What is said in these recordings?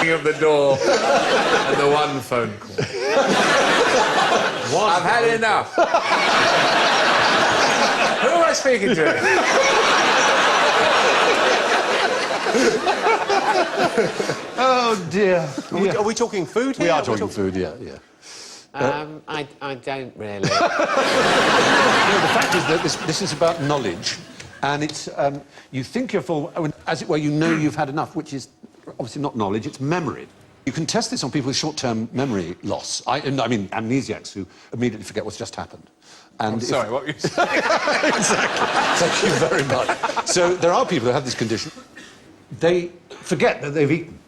of the door and the one phone call. I've had enough. Who am I speaking to? Oh, dear. Are we talking food here? We are talking food, yeah. I don't really. No, the fact is that this is about knowledge, and it's you think you're full, as it were, you know you've had enough, which is obviously not knowledge, it's memory. You can test this on people with short-term memory loss. I mean, amnesiacs who immediately forget what's just happened. And sorry, what were you saying? Exactly. Thank you very much. So there are people who have this condition. They forget that they've eaten,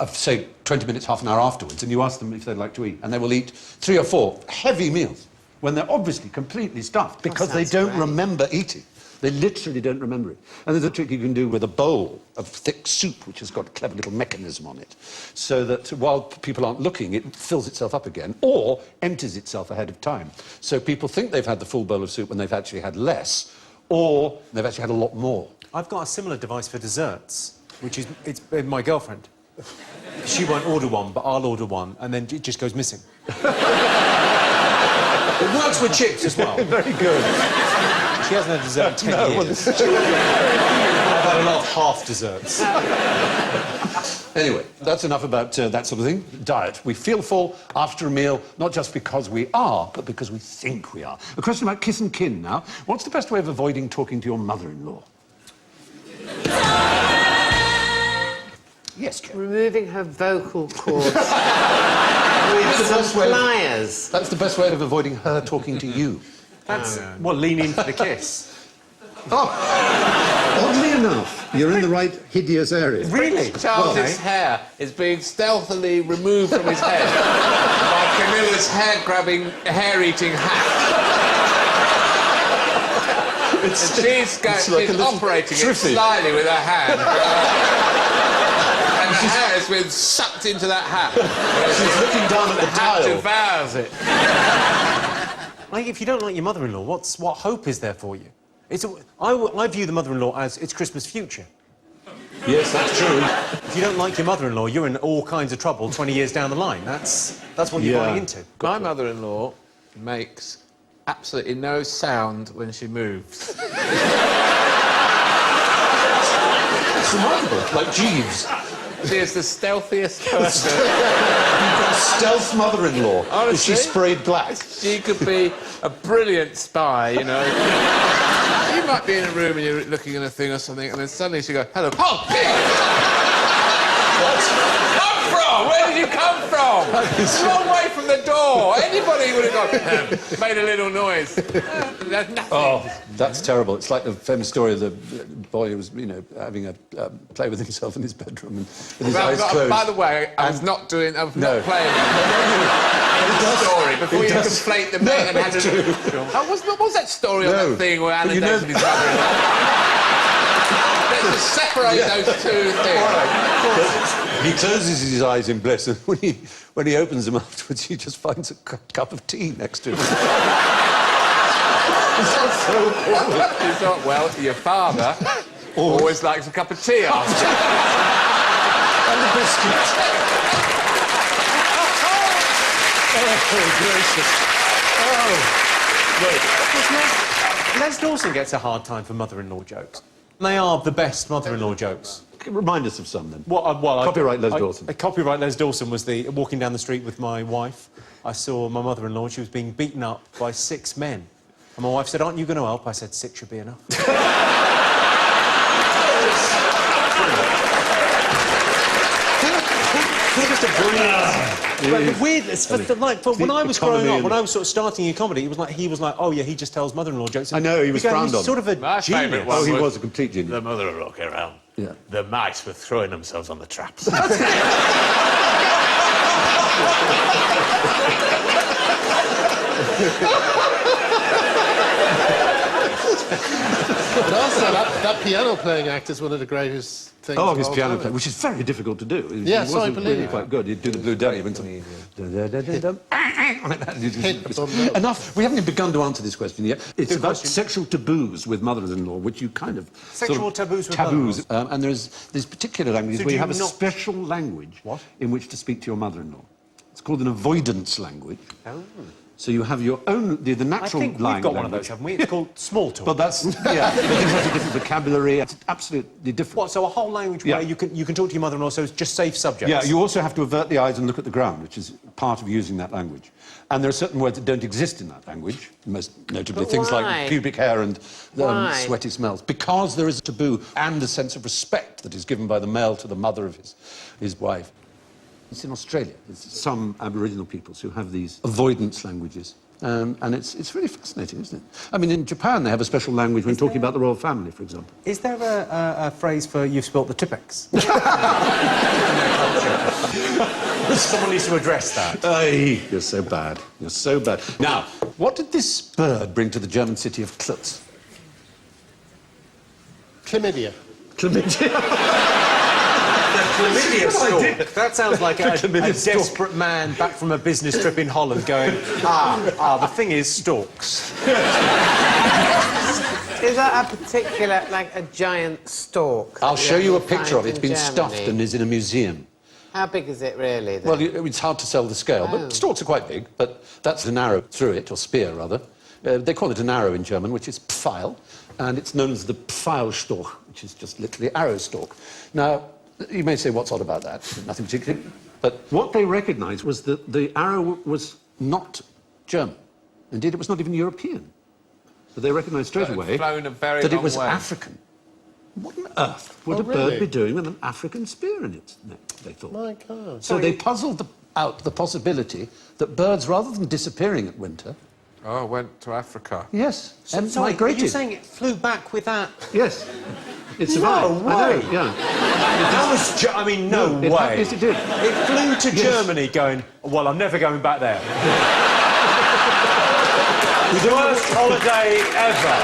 say, 20 minutes, half an hour afterwards, and you ask them if they'd like to eat, and they will eat 3 or 4 heavy meals when they're obviously completely stuffed because they don't remember eating. They literally don't remember it. And there's a trick you can do with a bowl of thick soup, which has got a clever little mechanism on it, so that while people aren't looking, it fills itself up again, or empties itself ahead of time. So people think they've had the full bowl of soup when they've actually had less, or they've actually had a lot more. I've got a similar device for desserts, which is it's my girlfriend. She won't order one, but I'll order one, and then it just goes missing. It works with chips as well. Very good. She hasn't had dessert in 10 years. I've had a lot of half desserts. Anyway, that's enough about that sort of thing. Diet. We feel full after a meal, not just because we are, but because we think we are. A question about kiss and kin now. What's the best way of avoiding talking to your mother-in-law? Yes, Ken. Removing her vocal cords with some pliers. That's the best way of avoiding her talking to you. That's... Well, lean in for the kiss. Oddly enough, you're in the right hideous area. Really? Charles's hair is being stealthily removed from his head by Camilla's hair-grabbing, hair-eating hat. She's operating it slyly with her hand. And the hair has been sucked into that hat. She's looking down at the hat dial. devours it. Like, if you don't like your mother-in-law, what hope is there for you? I view the mother-in-law as its Christmas future. Yes, that's true. If you don't like your mother-in-law, you're in all kinds of trouble 20 years down the line. That's what you're buying into. My mother-in-law makes absolutely no sound when she moves. It's remarkable, like Jeeves. She is the stealthiest person. You've got a stealth mother-in-law. Honestly, is she sprayed black? She could be a brilliant spy, you know. You might be in a room and you're looking at a thing or something, and then suddenly she goes, "Hello, oh, what? Come from? Where did you come from? It's a long way from the door. Anybody would have gone, made a little noise. There's nothing." Oh, that's terrible. It's like the famous story of the boy who was, you know, having a play with himself in his bedroom and with his eyes closed. By the way, I was not playing the story before you conflate the men and had a... What was that story on that thing where Alan Davis and his brother-in-law? Let's just separate those two things. He closes his eyes in bliss, and when he opens them afterwards, he just finds a cup of tea next to him. It's not so awkward. She thought, well, your father always likes a cup of tea after. And the biscuits. Oh, gracious. Oh. Les Dawson gets a hard time for mother-in-law jokes. They are the best mother-in-law jokes. Remind us of some, then. Copyright Les Dawson. Copyright Les Dawson was walking down the street with my wife. I saw my mother-in-law. She was being beaten up by 6 men. And my wife said, "Aren't you going to help?" I said, "6 should be enough." Just a brilliant... But weirdness, when I was growing up, when I was sort of starting in comedy, he was like, "Oh yeah, he just tells mother-in-law jokes." I know, he was frowned on. Sort of a genius. Oh, he was a complete genius. The mother-in-law came around. Yeah. The mice were throwing themselves on the traps. And also, That piano-playing act is one of the greatest things. Oh, his piano playing, which is very difficult to do. Yes, he I wasn't believe really it. quite good. He'd do the Blue Devil. Enough. We haven't even begun to answer this question yet. It's about sexual taboos with mothers-in-law, which you kind of... Sexual taboos with mothers-in-law. And there's particular languages So where you do have a you not- special language in which to speak to your mother-in-law. It's called an avoidance language. Oh. So you have your own, the natural I think line we've got one of language. those, haven't we? It's called small talk. But that's, yeah, it has a different vocabulary. It's absolutely different. What, so a whole language where you can talk to your mother-in-law, so it's just safe subjects? Yeah, you also have to avert the eyes and look at the ground, which is part of using that language. And there are certain words that don't exist in that language, most notably But things why? like pubic hair and sweaty smells, because there is a taboo and a sense of respect that is given by the male to the mother of his wife. It's in Australia. There's some Aboriginal peoples who have these avoidance languages. And it's really fascinating, isn't it? I mean, in Japan, they have a special language when talking about the royal family, for example. Is there a phrase for you've spilt the Tipex? Someone needs to address that. Ay, you're so bad. You're so bad. Now, what did this bird bring to the German city of Klutz? Chlamydia. Chlamydia. Chlamydia stalk. That sounds like a Chlamydia stalk. desperate man back from a business trip in Holland going, the thing is stalks. Is that a particular, like, a giant stalk? I'll show you a find picture of it. It's in been Germany? stuffed and is in a museum. How big is it, really, then? Well, it's hard to sell the scale, but stalks are quite big, but that's an arrow through it, or spear, rather. They call it an arrow in German, which is Pfeil, and it's known as the Pfeilstorch, which is just literally arrow stalk. Now, you may say, what's odd about that? Nothing particular. But what they recognised was that the arrow was not German. Indeed, it was not even European. But they recognised straight away flown a very that it long was way. African. What on earth would a really? bird be doing with an African spear in its neck, they thought. My God. So they puzzled out the possibility that birds, rather than disappearing at winter... Oh, went to Africa. Yes, and Sorry, migrated. you're saying it flew back with that? Yes. It survived. No I know, way. yeah. That was... no it way. Yes, it did. It flew to Germany going, well, I'm never going back there. Worst holiday ever.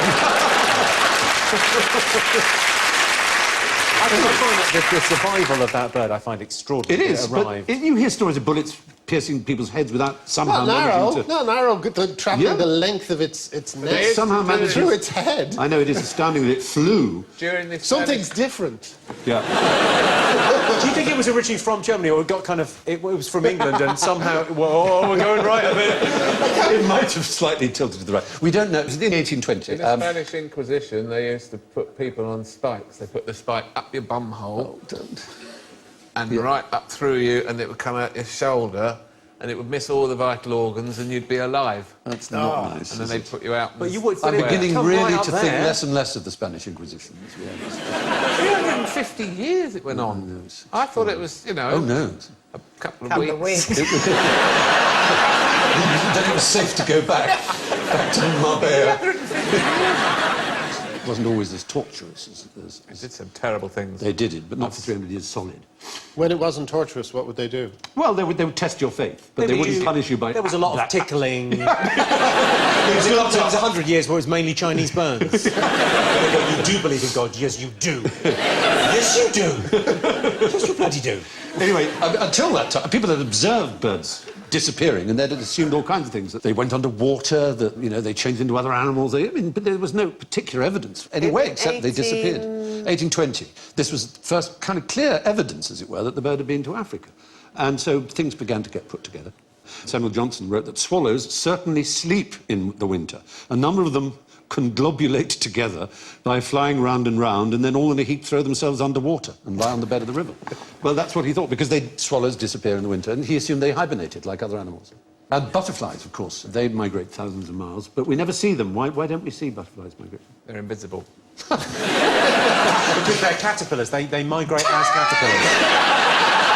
I find that the survival of that bird, I find extraordinary. It is, but you hear stories of bullets piercing people's heads without somehow managing to... Not narrow, travelling the length of its neck. Somehow managed through its head. I know, it is astounding that it flew. During this Something's different. Yeah. Do you think it was originally from Germany, or it got kind of... It was from England, and somehow... Whoa, we're going right a bit. It might have slightly tilted to the right. We don't know. It was in 1820. In the Spanish Inquisition, they used to put people on spikes. They put the spike up your bum hole and right up through you, and it would come out your shoulder, and it would miss all the vital organs, and you'd be alive. That's not nice. And then they'd put you out. But you would... I'm beginning Come really right up to think there. less and less of the Spanish Inquisition, to be honest. 350 years it went on. I thought it was, you know... Oh, no. A couple of weeks. Then it was safe to go back to Marbella. It wasn't always as torturous as They did some terrible things. they did it, but not for 300 years solid. When it wasn't torturous, what would they do? Well, they would test your faith, but they wouldn't punish you by... There was a lot of tickling. It was 100 years where it was mainly Chinese burns. They go, you do believe in God? Yes, you do. Yes, you do. Yes, you bloody do. Anyway, until that time, people had observed birds disappearing, and they'd assumed all kinds of things, that they went underwater, that, you know, they changed into other animals. But there was no particular evidence anyway, except they disappeared. 1820. This was the first kind of clear evidence, as it were, that the bird had been to Africa. And so things began to get put together. Samuel Johnson wrote that swallows certainly sleep in the winter. A number of them conglobulate together by flying round and round, and then all in a heap throw themselves underwater and lie on the bed of the river. Well, that's what he thought, because swallows disappear in the winter, and he assumed they hibernated like other animals. And butterflies, of course, they migrate thousands of miles, but we never see them. Why don't we see butterflies migrate? They're invisible. Because they're caterpillars. They migrate as caterpillars.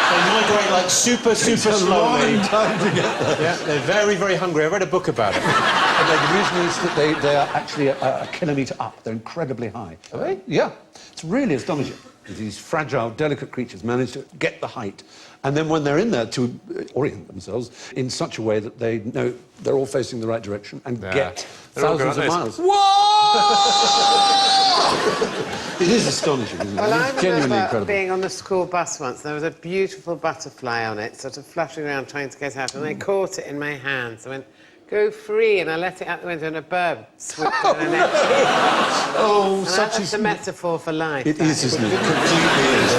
They migrate like super slowly. Long time to get there. Yeah, they're very, very hungry. I read a book about it. And the reason is that they are actually a kilometre up. They're incredibly high. Are they? Yeah. It's really astonishing. These fragile, delicate creatures manage to get the height. And then when they're in there, to orient themselves in such a way that they know they're all facing the right direction and get They're all thousands going of like this. miles. Whoa! It is astonishing, isn't it? Well, I It's genuinely remember incredible. being on the school bus once. There was a beautiful butterfly on it, sort of fluttering around trying to get out, and I caught it in my hands. I went, "Go free," and I let it out the window, and a bird swooped in and ate it. Oh, And such that's a metaphor for life. It is, isn't it? It completely is.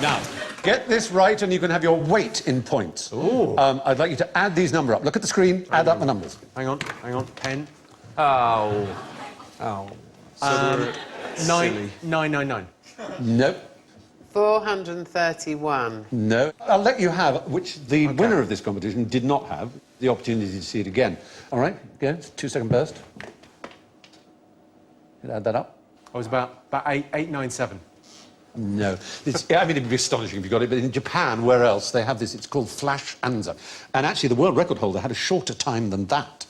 Now, get this right, and you can have your weight in points. Ooh. I'd like you to add these numbers up. Look at the screen, add up the numbers. Hang on, pen. Oh. Oh. So 999. No, 431. no. I'll let you have, which the winner of this competition did not have, the opportunity to see it again. All right, go, 2-second burst. You add that up. I was about 897. No. I mean, it'd be astonishing if you got it, but in Japan, where else, they have this, it's called Flash Anza. And actually, the world record holder had a shorter time than that.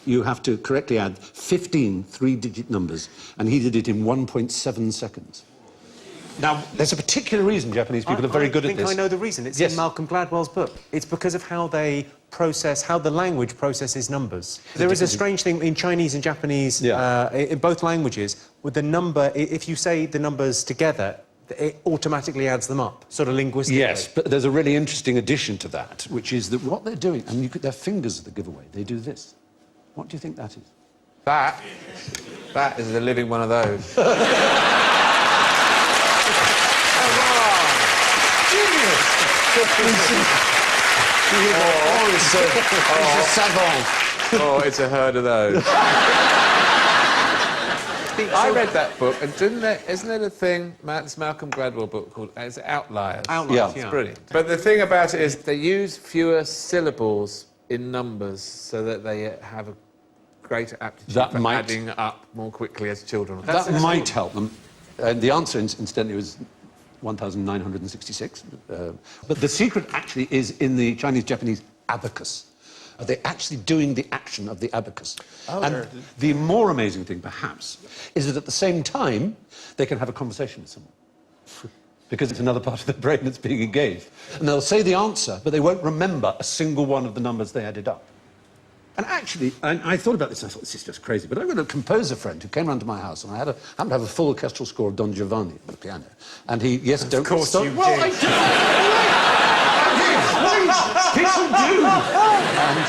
You have to correctly add 15 three-digit numbers, and he did it in 1.7 seconds. Now, there's a particular reason Japanese people are very good at this. I think I know the reason. It's Yes. in Malcolm Gladwell's book. It's because of how they process, how the language processes numbers. There is a strange thing in Chinese and Japanese, in both languages, with the number, if you say the numbers together, it automatically adds them up, sort of linguistically. Yes, but there's a really interesting addition to that, which is that what they're doing, and their fingers are the giveaway, they do this. What do you think that is? That is a living one of those. Oh, it's a herd of those. I read that book, and isn't there a thing, it's Malcolm Gladwell book called Outliers? Outliers, Yeah. It's brilliant. But the thing about it is they use fewer syllables in numbers so that they have a greater aptitude That for might- adding up more quickly as children. That might help them. The answer, incidentally, was 1,966. But the secret actually is in the Chinese-Japanese abacus. They're actually doing the action of the abacus. And the more amazing thing, perhaps, is that at the same time, they can have a conversation with someone. Because it's another part of their brain that's being engaged. And they'll say the answer, but they won't remember a single one of the numbers they added up. And actually, I thought about this, and I thought, this is just crazy. But I've got a composer friend who came round to my house, and I happened to have a full orchestral score of Don Giovanni on the piano. And he, yes, don't... Of course stop. you Well, did. I did. People do. And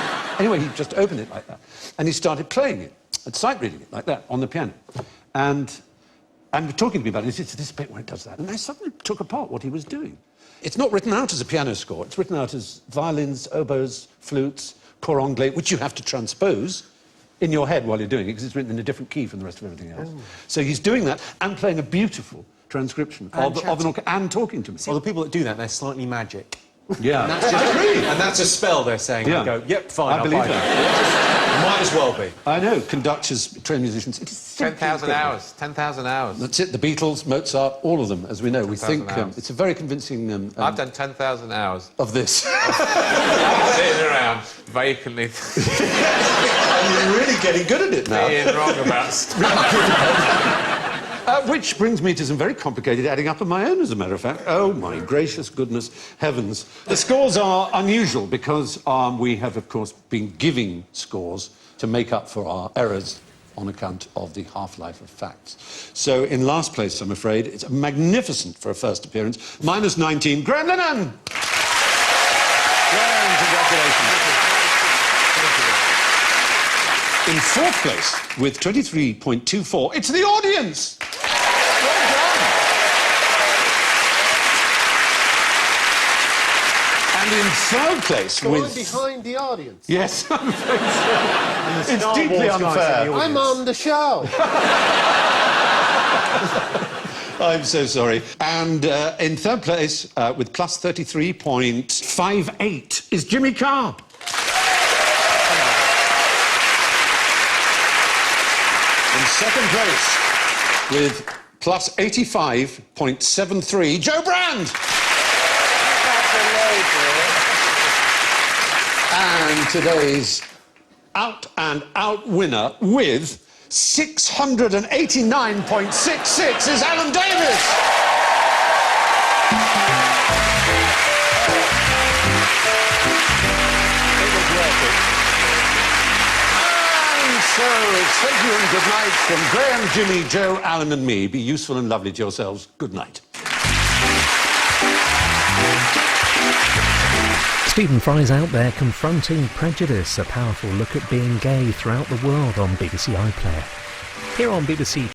anyway, he just opened it like that. And he started playing it, and sight reading it like that, on the piano. And talking to me about it, he said, it's this bit where it does that. And I suddenly took apart what he was doing. It's not written out as a piano score. It's written out as violins, oboes, flutes, cor anglais, which you have to transpose in your head while you're doing it, because it's written in a different key from the rest of everything else. So he's doing that and playing a beautiful transcription of an orchestra and talking to me. Well, the people that do that, they're slightly magic. Yeah. I agree. And that's a spell they're saying. Yeah. I go, yep, fine, I I'll believe buy that. Might as well be. I know, conductors, trained musicians. It is simply 10,000 incredible. hours. 10,000 hours. That's it. The Beatles, Mozart, all of them, as we know. We 10,000 think hours. it's a very convincing I've done 10,000 hours. of this. Sitting around vacantly You're really getting good at it now. being wrong about stuff. Which brings me to some very complicated adding up of my own, as a matter of fact. Oh, my gracious goodness heavens. The scores are unusual because we have, of course, been giving scores to make up for our errors on account of the half-life of facts. So, in last place, I'm afraid, it's magnificent for a first appearance. Minus 19, Graham Lennon! Graham, congratulations. In fourth place, with 23.24, it's the audience! Well done! And in third place, Going with... behind the audience. Yes, I'm afraid so. It's Star deeply Wars guys in unfair. the I'm on the show. I'm so sorry. And in third place, with plus 33.58, is Jimmy Carr. In second place, with plus 85.73, Joe Brand. And today's out-and-out winner with 689.66 is Alan Davis. It was worth it. And so So it's thank you and good night from Graham, Jimmy, Joe, Alan and me. Be useful and lovely to yourselves. Good night. Stephen Fry's out there confronting prejudice, a powerful look at being gay throughout the world on BBC iPlayer. Here on BBC